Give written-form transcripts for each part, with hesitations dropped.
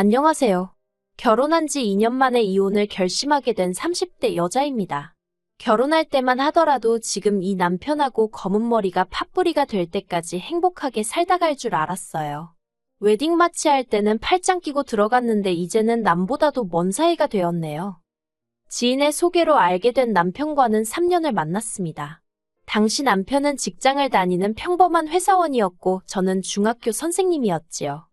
안녕하세요. 결혼한 지 2년 만에 이혼을 결심하게 된 30대 여자입니다. 결혼할 때만 하더라도 지금 이 남편하고 검은 머리가 팥뿌리가 될 때까지 행복하게 살다 갈 줄 알았어요. 웨딩 마치 할 때는 팔짱 끼고 들어갔는데 이제는 남보다도 먼 사이가 되었네요. 지인의 소개로 알게 된 남편과는 3년을 만났습니다. 당시 남편은 직장을 다니는 평범한 회사원이었고 저는 중학교 선생님이었지요.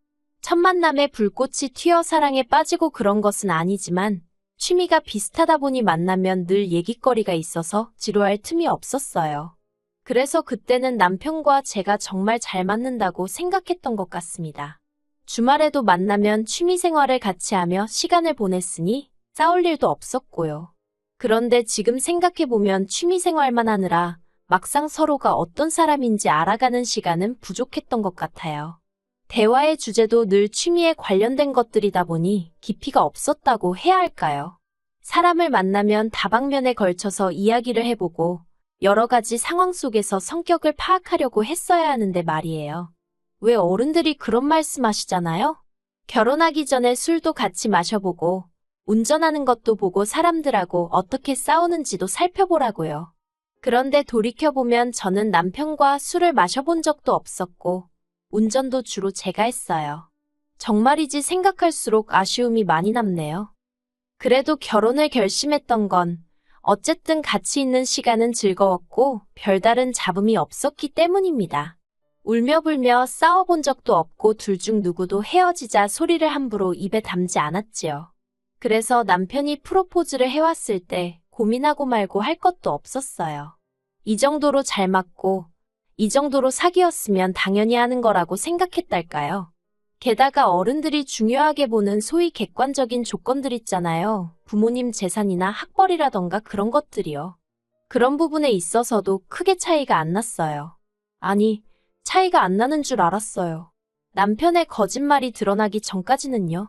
첫 만남에 불꽃이 튀어 사랑에 빠지고 그런 것은 아니지만 취미가 비슷하다 보니 만나면 늘 얘기거리가 있어서 지루할 틈이 없었어요. 그래서 그때는 남편과 제가 정말 잘 맞는다고 생각했던 것 같습니다. 주말에도 만나면 취미 생활을 같이 하며 시간을 보냈으니 싸울 일도 없었고요. 그런데 지금 생각해보면 취미 생활만 하느라 막상 서로가 어떤 사람인지 알아가는 시간은 부족했던 것 같아요. 대화의 주제도 늘 취미에 관련된 것들이다 보니 깊이가 없었다고 해야 할까요? 사람을 만나면 다방면에 걸쳐서 이야기를 해보고 여러 가지 상황 속에서 성격을 파악하려고 했어야 하는데 말이에요. 왜 어른들이 그런 말씀하시잖아요? 결혼하기 전에 술도 같이 마셔보고 운전하는 것도 보고 사람들하고 어떻게 싸우는지도 살펴보라고요. 그런데 돌이켜보면 저는 남편과 술을 마셔본 적도 없었고 운전도 주로 제가 했어요. 정말이지 생각할수록 아쉬움이 많이 남네요. 그래도 결혼을 결심했던 건 어쨌든 같이 있는 시간은 즐거웠고 별다른 잡음이 없었기 때문입니다. 울며불며 싸워본 적도 없고 둘 중 누구도 헤어지자 소리를 함부로 입에 담지 않았지요. 그래서 남편이 프로포즈를 해왔을 때 고민하고 말고 할 것도 없었어요. 이 정도로 잘 맞고 이 정도로 사귀었으면 당연히 하는 거라고 생각했달까요? 게다가 어른들이 중요하게 보는 소위 객관적인 조건들 있잖아요. 부모님 재산이나 학벌이라던가 그런 것들이요. 그런 부분에 있어서도 크게 차이가 안 났어요. 아니, 차이가 안 나는 줄 알았어요. 남편의 거짓말이 드러나기 전까지는요.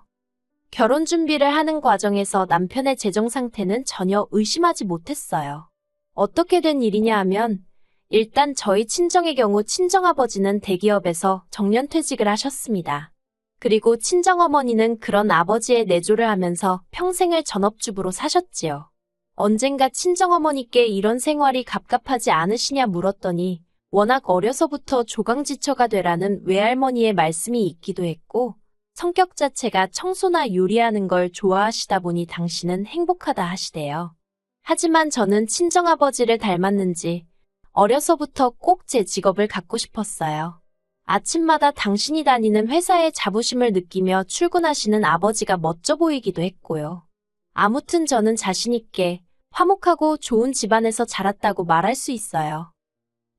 결혼 준비를 하는 과정에서 남편의 재정 상태는 전혀 의심하지 못했어요. 어떻게 된 일이냐 하면 일단 저희 친정의 경우 친정아버지는 대기업에서 정년퇴직을 하셨습니다. 그리고 친정어머니는 그런 아버지의 내조를 하면서 평생을 전업주부로 사셨지요. 언젠가 친정어머니께 이런 생활이 갑갑하지 않으시냐 물었더니 워낙 어려서부터 조강지처가 되라는 외할머니의 말씀이 있기도 했고 성격 자체가 청소나 요리하는 걸 좋아하시다 보니 당신은 행복하다 하시대요. 하지만 저는 친정아버지를 닮았는지 어려서부터 꼭 제 직업을 갖고 싶었어요. 아침마다 당신이 다니는 회사의 자부심을 느끼며 출근하시는 아버지가 멋져 보이기도 했고요. 아무튼 저는 자신 있게 화목하고 좋은 집안에서 자랐다고 말할 수 있어요.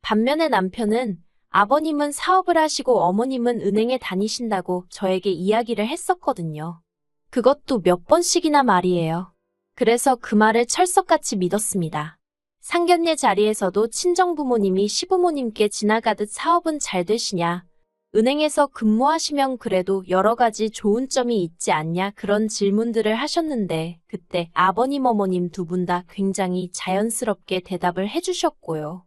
반면에 남편은 아버님은 사업을 하시고 어머님은 은행에 다니신다고 저에게 이야기를 했었거든요. 그것도 몇 번씩이나 말이에요. 그래서 그 말을 철석같이 믿었습니다. 상견례 자리에서도 친정부모님이 시부모님께 지나가듯 사업은 잘 되시냐, 은행에서 근무하시면 그래도 여러 가지 좋은 점이 있지 않냐 그런 질문들을 하셨는데 그때 아버님 어머님 두 분 다 굉장히 자연스럽게 대답을 해주셨고요.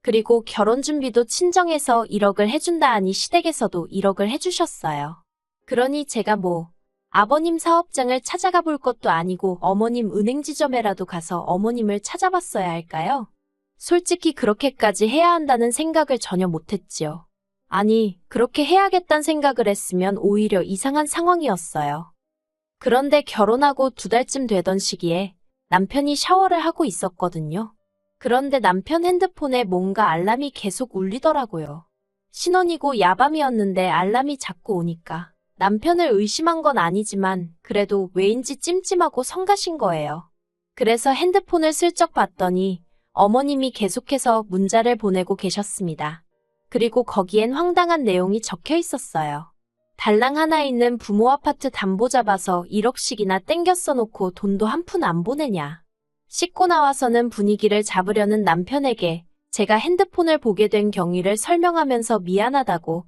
그리고 결혼 준비도 친정에서 1억을 해준다 하니 시댁에서도 1억을 해주셨어요. 그러니 제가 아버님 사업장을 찾아가 볼 것도 아니고 어머님 은행 지점에라도 가서 어머님을 찾아봤어야 할까요? 솔직히 그렇게까지 해야 한다는 생각을 전혀 못했지요. 아니, 그렇게 해야겠다는 생각을 했으면 오히려 이상한 상황이었어요. 그런데 결혼하고 2달쯤 되던 시기에 남편이 샤워를 하고 있었거든요. 그런데 남편 핸드폰에 뭔가 알람이 계속 울리더라고요. 신혼이고 야밤이었는데 알람이 자꾸 오니까 남편을 의심한 건 아니지만 그래도 왜인지 찜찜하고 성가신 거예요. 그래서 핸드폰을 슬쩍 봤더니 어머님이 계속해서 문자를 보내고 계셨습니다. 그리고 거기엔 황당한 내용이 적혀 있었어요. 달랑 하나 있는 부모 아파트 담보 잡아서 1억씩이나 땡겨 써놓고 돈도 한 푼 안 보내냐. 씻고 나와서는 분위기를 잡으려는 남편에게 제가 핸드폰을 보게 된 경위를 설명하면서 미안하다고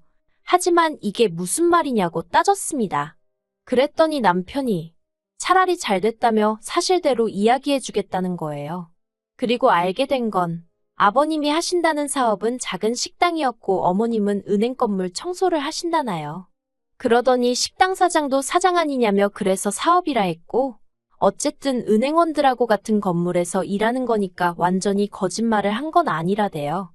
하지만 이게 무슨 말이냐고 따졌습니다. 그랬더니 남편이 차라리 잘 됐다며 사실대로 이야기해주겠다는 거예요. 그리고 알게 된 건 아버님이 하신다는 사업은 작은 식당이었고 어머님은 은행 건물 청소를 하신다나요. 그러더니 식당 사장도 사장 아니냐며 그래서 사업이라 했고, 어쨌든 은행원들하고 같은 건물에서 일하는 거니까 완전히 거짓말을 한 건 아니라대요.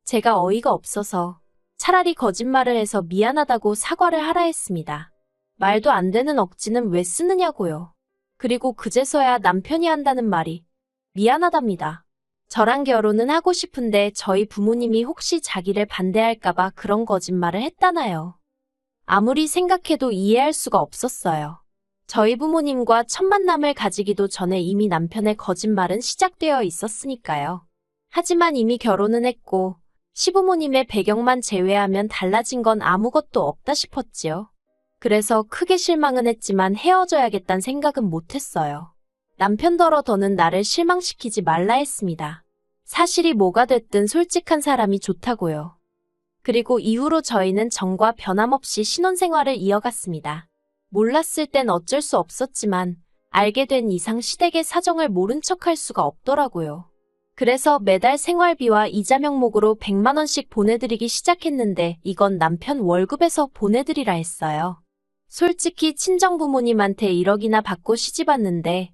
제가 어이가 없어서 차라리 거짓말을 해서 미안하다고 사과를 하라 했습니다. 말도 안 되는 억지는 왜 쓰느냐고요. 그리고 그제서야 남편이 한다는 말이 미안하답니다. 저랑 결혼은 하고 싶은데 저희 부모님이 혹시 자기를 반대할까봐 그런 거짓말을 했다나요. 아무리 생각해도 이해할 수가 없었어요. 저희 부모님과 첫 만남을 가지기도 전에 이미 남편의 거짓말은 시작되어 있었으니까요. 하지만 이미 결혼은 했고 시부모님의 배경만 제외하면 달라진 건 아무것도 없다 싶었지요. 그래서 크게 실망은 했지만 헤어져야겠다는 생각은 못했어요. 남편더러 더는 나를 실망시키지 말라 했습니다. 사실이 뭐가 됐든 솔직한 사람이 좋다고요. 그리고 이후로 저희는 정과 변함없이 신혼생활을 이어갔습니다. 몰랐을 땐 어쩔 수 없었지만 알게 된 이상 시댁의 사정을 모른 척할 수가 없더라고요. 그래서 매달 생활비와 이자 명목으로 100만 원씩 보내드리기 시작했는데 이건 남편 월급에서 보내드리라 했어요. 솔직히 친정부모님한테 1억이나 받고 시집왔는데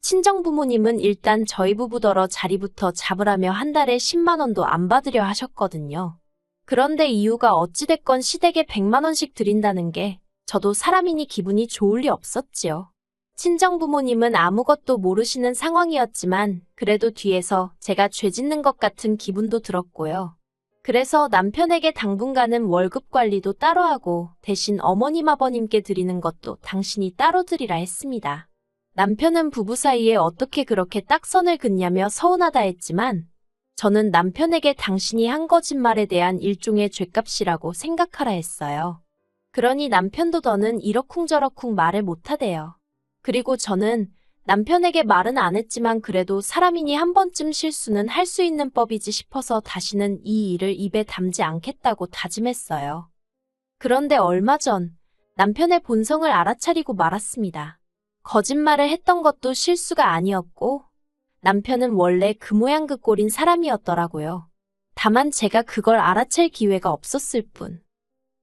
친정부모님은 일단 저희 부부더러 자리부터 잡으라며 한 달에 10만 원도 안 받으려 하셨거든요. 그런데 이유가 어찌됐건 시댁에 100만 원씩 드린다는 게 저도 사람이니 기분이 좋을 리 없었지요. 친정부모님은 아무것도 모르시는 상황이었지만 그래도 뒤에서 제가 죄 짓는 것 같은 기분도 들었고요. 그래서 남편에게 당분간은 월급 관리도 따로 하고 대신 어머님 아버님께 드리는 것도 당신이 따로 드리라 했습니다. 남편은 부부 사이에 어떻게 그렇게 딱 선을 긋냐며 서운하다 했지만 저는 남편에게 당신이 한 거짓말에 대한 일종의 죗값이라고 생각하라 했어요. 그러니 남편도 더는 이러쿵저러쿵 말을 못하대요. 그리고 저는 남편에게 말은 안 했지만 그래도 사람이니 한 번쯤 실수는 할 수 있는 법이지 싶어서 다시는 이 일을 입에 담지 않겠다고 다짐했어요. 그런데 얼마 전 남편의 본성을 알아차리고 말았습니다. 거짓말을 했던 것도 실수가 아니었고 남편은 원래 그 모양 그 꼴인 사람이었더라고요. 다만 제가 그걸 알아챌 기회가 없었을 뿐.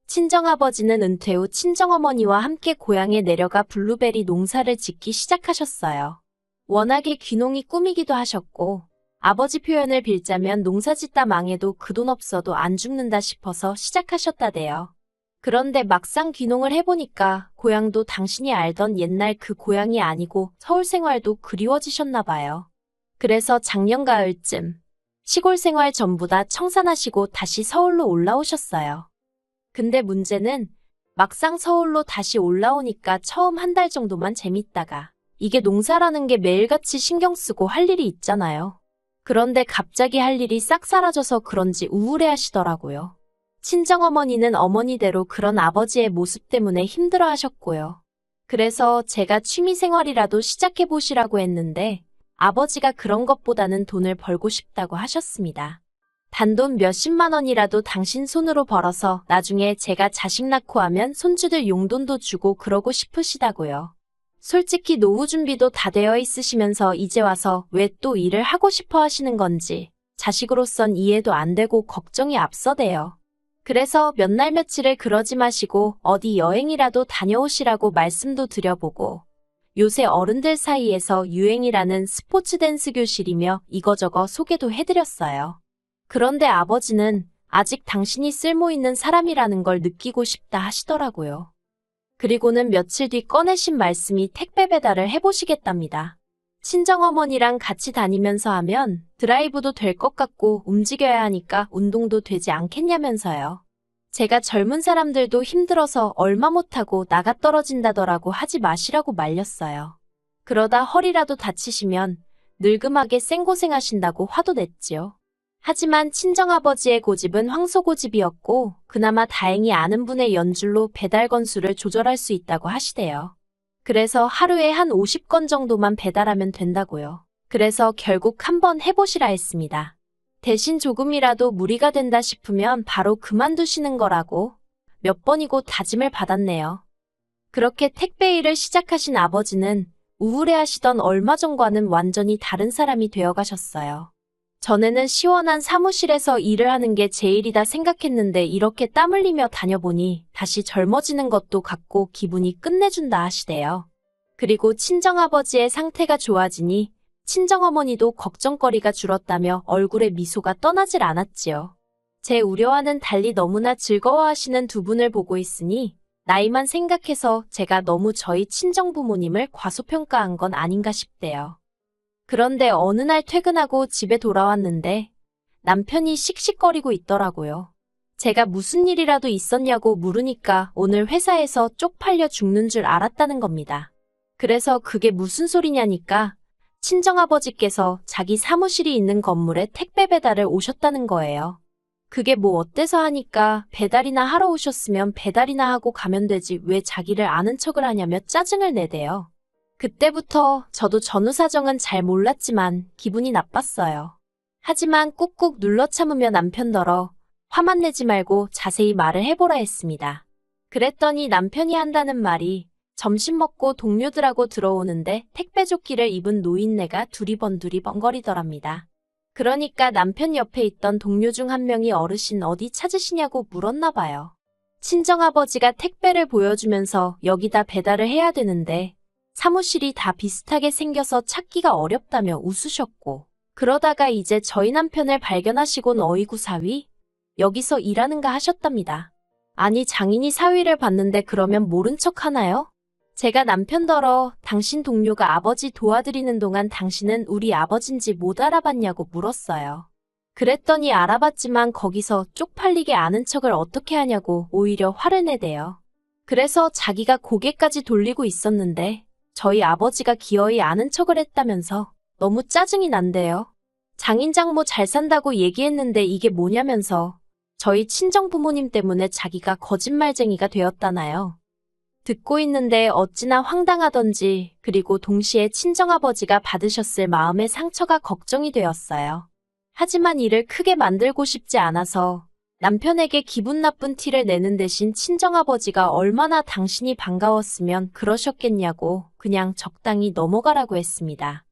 친정아버지는 은퇴 후 친정어머니와 함께 고향에 내려가 블루베리 농사를 짓기 시작하셨어요. 워낙에 귀농이 꿈이기도 하셨고 아버지 표현을 빌자면 농사 짓다 망해도 그 돈 없어도 안 죽는다 싶어서 시작하셨다대요. 그런데 막상 귀농을 해보니까 고향도 당신이 알던 옛날 그 고향이 아니고 서울 생활도 그리워지셨나 봐요. 그래서 작년 가을쯤 시골 생활 전부 다 청산하시고 다시 서울로 올라오셨어요. 근데 문제는 막상 서울로 다시 올라오니까 처음 한 달 정도만 재밌다가 이게 농사라는 게 매일같이 신경 쓰고 할 일이 있잖아요. 그런데 갑자기 할 일이 싹 사라져서 그런지 우울해 하시더라고요. 친정어머니는 어머니대로 그런 아버지의 모습 때문에 힘들어 하셨고요. 그래서 제가 취미생활이라도 시작해 보시라고 했는데 아버지가 그런 것보다는 돈을 벌고 싶다고 하셨습니다. 단돈 몇십만 원이라도 당신 손으로 벌어서 나중에 제가 자식 낳고 하면 손주들 용돈도 주고 그러고 싶으시다고요. 솔직히 노후 준비도 다 되어 있으시면서 이제 와서 왜 또 일을 하고 싶어 하시는 건지 자식으로선 이해도 안 되고 걱정이 앞서대요. 그래서 몇 날 며칠을 그러지 마시고 어디 여행이라도 다녀오시라고 말씀도 드려보고 요새 어른들 사이에서 유행이라는 스포츠 댄스 교실이며 이거저거 소개도 해드렸어요. 그런데 아버지는 아직 당신이 쓸모있는 사람이라는 걸 느끼고 싶다 하시더라고요. 그리고는 며칠 뒤 꺼내신 말씀이 택배 배달을 해보시겠답니다. 친정어머니랑 같이 다니면서 하면 드라이브도 될 것 같고 움직여야 하니까 운동도 되지 않겠냐면서요. 제가 젊은 사람들도 힘들어서 얼마 못하고 나가 떨어진다더라고 하지 마시라고 말렸어요. 그러다 허리라도 다치시면 늙음하게 생고생하신다고 화도 냈지요. 하지만 친정아버지의 고집은 황소고집이었고 그나마 다행히 아는 분의 연줄로 배달 건수를 조절할 수 있다고 하시대요. 그래서 하루에 한 50건 정도만 배달하면 된다고요. 그래서 결국 한번 해보시라 했습니다. 대신 조금이라도 무리가 된다 싶으면 바로 그만두시는 거라고 몇 번이고 다짐을 받았네요. 그렇게 택배 일을 시작하신 아버지는 우울해하시던 얼마 전과는 완전히 다른 사람이 되어가셨어요. 전에는 시원한 사무실에서 일을 하는 게 제일이다 생각했는데 이렇게 땀 흘리며 다녀보니 다시 젊어지는 것도 같고 기분이 끝내준다 하시대요. 그리고 친정아버지의 상태가 좋아지니 친정어머니도 걱정거리가 줄었다며 얼굴에 미소가 떠나질 않았지요. 제 우려와는 달리 너무나 즐거워하시는 두 분을 보고 있으니 나이만 생각해서 제가 너무 저희 친정부모님을 과소평가한 건 아닌가 싶대요. 그런데 어느 날 퇴근하고 집에 돌아왔는데 남편이 씩씩거리고 있더라고요. 제가 무슨 일이라도 있었냐고 물으니까 오늘 회사에서 쪽팔려 죽는 줄 알았다는 겁니다. 그래서 그게 무슨 소리냐니까 친정아버지께서 자기 사무실이 있는 건물에 택배 배달을 오셨다는 거예요. 그게 뭐 어때서 하니까 배달이나 하러 오셨으면 배달이나 하고 가면 되지 왜 자기를 아는 척을 하냐며 짜증을 내대요. 그때부터 저도 전후 사정은 잘 몰랐지만 기분이 나빴어요. 하지만 꾹꾹 눌러 참으며 남편더러 화만 내지 말고 자세히 말을 해보라 했습니다. 그랬더니 남편이 한다는 말이 점심 먹고 동료들하고 들어오는데 택배 조끼를 입은 노인네가 두리번거리더랍니다. 그러니까 남편 옆에 있던 동료 중 한 명이 어르신 어디 찾으시냐고 물었나 봐요. 친정아버지가 택배를 보여주면서 여기다 배달을 해야 되는데 사무실이 다 비슷하게 생겨서 찾기가 어렵다며 웃으셨고 그러다가 이제 저희 남편을 발견하시곤 어이구 사위? 여기서 일하는가 하셨답니다. 아니 장인이 사위를 봤는데 그러면 모른 척 하나요? 제가 남편더러 당신 동료가 아버지 도와드리는 동안 당신은 우리 아버진지 못 알아봤냐고 물었어요. 그랬더니 알아봤지만 거기서 쪽팔리게 아는 척을 어떻게 하냐고 오히려 화를 내대요. 그래서 자기가 고개까지 돌리고 있었는데 저희 아버지가 기어이 아는 척을 했다면서 너무 짜증이 난대요. 장인 장모 잘 산다고 얘기했는데 이게 뭐냐면서 저희 친정부모님 때문에 자기가 거짓말쟁이가 되었다나요. 듣고 있는데 어찌나 황당하던지 그리고 동시에 친정아버지가 받으셨을 마음의 상처가 걱정이 되었어요. 하지만 이를 크게 만들고 싶지 않아서 남편에게 기분 나쁜 티를 내는 대신 친정아버지가 얼마나 당신이 반가웠으면 그러셨겠냐고 그냥 적당히 넘어가라고 했습니다.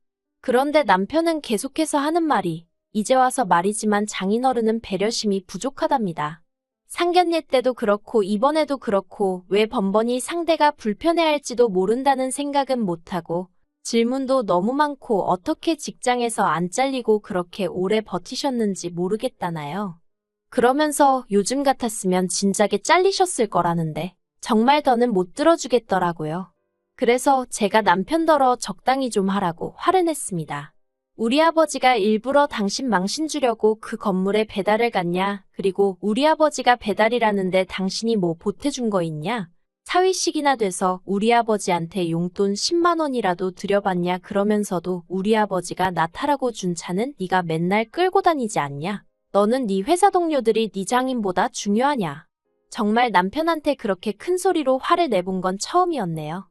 그런데 남편은 계속해서 하는 말이 이제 와서 말이지만 장인어른은 배려심이 부족하답니다. 상견례 때도 그렇고 이번에도 그렇고 왜 번번이 상대가 불편해할지도 모른다는 생각은 못하고 질문도 너무 많고 어떻게 직장에서 안 잘리고 그렇게 오래 버티셨는지 모르겠다나요. 그러면서 요즘 같았으면 진작에 잘리셨을 거라는데 정말 더는 못 들어주겠더라고요. 그래서 제가 남편더러 적당히 좀 하라고 화를 냈습니다. 우리 아버지가 일부러 당신 망신 주려고 그 건물에 배달을 갔냐? 그리고 우리 아버지가 배달이라는데 당신이 뭐 보태준 거 있냐? 사위씩이나 돼서 우리 아버지한테 용돈 10만 원이라도 드려봤냐? 그러면서도 우리 아버지가 나 타라고 준 차는 네가 맨날 끌고 다니지 않냐? 너는 네 회사 동료들이 네 장인보다 중요하냐? 정말 남편한테 그렇게 큰 소리로 화를 내본 건 처음이었네요.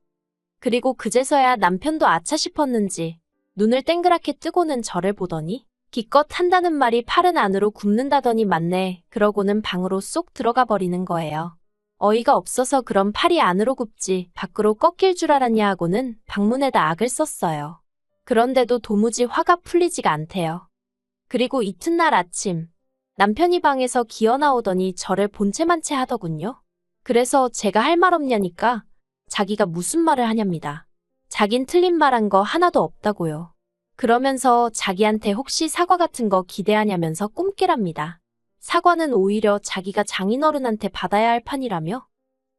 그리고 그제서야 남편도 아차 싶었는지 눈을 땡그랗게 뜨고는 저를 보더니 기껏 한다는 말이 팔은 안으로 굽는다더니 맞네. 그러고는 방으로 쏙 들어가 버리는 거예요. 어이가 없어서 그럼 팔이 안으로 굽지 밖으로 꺾일 줄 알았냐 하고는 방문에다 악을 썼어요. 그런데도 도무지 화가 풀리지가 않대요. 그리고 이튿날 아침 남편이 방에서 기어 나오더니 저를 본체만 채 하더군요. 그래서 제가 할 말 없냐니까 자기가 무슨 말을 하냐입니다. 자긴 틀린 말한 거 하나도 없다고요. 그러면서 자기한테 혹시 사과 같은 거 기대하냐면서 꿈깨랍니다. 사과는 오히려 자기가 장인어른한테 받아야 할 판이라며?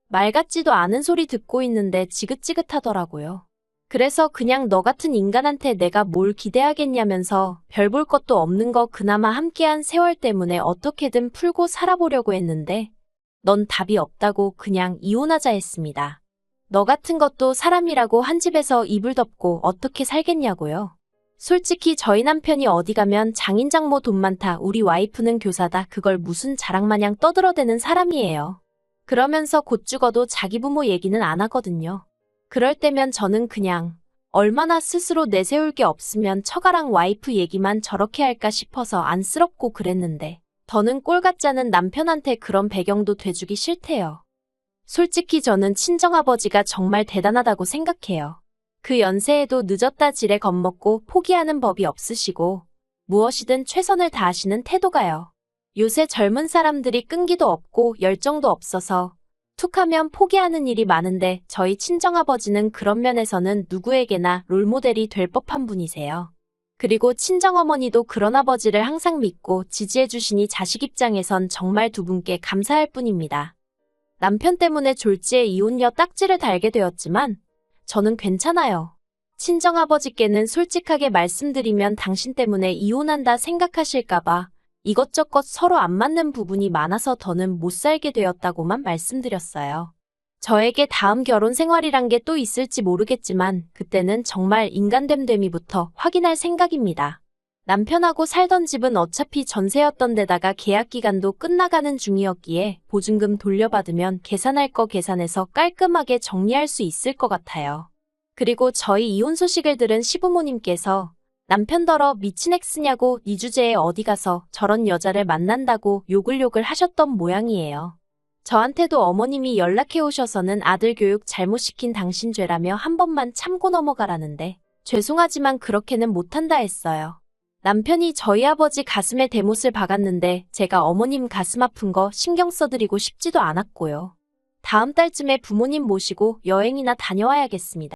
말 같지도 않은 소리 듣고 있는데 지긋지긋하더라고요. 그래서 그냥 너 같은 인간한테 내가 뭘 기대하겠냐면서 별 볼 것도 없는 거 그나마 함께한 세월 때문에 어떻게든 풀고 살아보려고 했는데 넌 답이 없다고 그냥 이혼하자 했습니다. 너 같은 것도 사람이라고 한 집에서 이불 덮고 어떻게 살겠냐고요. 솔직히 저희 남편이 어디 가면 장인장모 돈 많다, 우리 와이프는 교사다, 그걸 무슨 자랑마냥 떠들어대는 사람이에요. 그러면서 곧 죽어도 자기 부모 얘기는 안 하거든요. 그럴 때면 저는 그냥 얼마나 스스로 내세울 게 없으면 처가랑 와이프 얘기만 저렇게 할까 싶어서 안쓰럽고 그랬는데 더는 꼴 같지 않은 남편한테 그런 배경도 돼주기 싫대요. 솔직히 저는 친정아버지가 정말 대단하다고 생각해요. 그 연세에도 늦었다 지레 겁먹고 포기하는 법이 없으시고 무엇이든 최선을 다하시는 태도가요. 요새 젊은 사람들이 끈기도 없고 열정도 없어서 툭하면 포기하는 일이 많은데 저희 친정아버지는 그런 면에서는 누구에게나 롤모델이 될 법한 분이세요. 그리고 친정어머니도 그런 아버지를 항상 믿고 지지해 주시니 자식 입장에선 정말 두 분께 감사할 뿐입니다. 남편 때문에 졸지에 이혼녀 딱지를 달게 되었지만 저는 괜찮아요. 친정아버지께는 솔직하게 말씀드리면 당신 때문에 이혼한다 생각하실까봐 이것저것 서로 안 맞는 부분이 많아서 더는 못 살게 되었다고만 말씀드렸어요. 저에게 다음 결혼 생활이란 게 또 있을지 모르겠지만 그때는 정말 인간됨됨이부터 확인할 생각입니다. 남편하고 살던 집은 어차피 전세였던 데다가 계약 기간도 끝나가는 중이었기에 보증금 돌려받으면 계산할 거 계산해서 깔끔하게 정리할 수 있을 것 같아요. 그리고 저희 이혼 소식을 들은 시부모님께서 남편더러 미친 엑스냐고 네 주제에 어디 가서 저런 여자를 만난다고 욕을 하셨던 모양이에요. 저한테도 어머님이 연락해 오셔서는 아들 교육 잘못 시킨 당신 죄라며 한 번만 참고 넘어가라는데 죄송하지만 그렇게는 못한다 했어요. 남편이 저희 아버지 가슴에 대못을 박았는데 제가 어머님 가슴 아픈 거 신경 써드리고 싶지도 않았고요. 다음 달쯤에 부모님 모시고 여행이나 다녀와야겠습니다.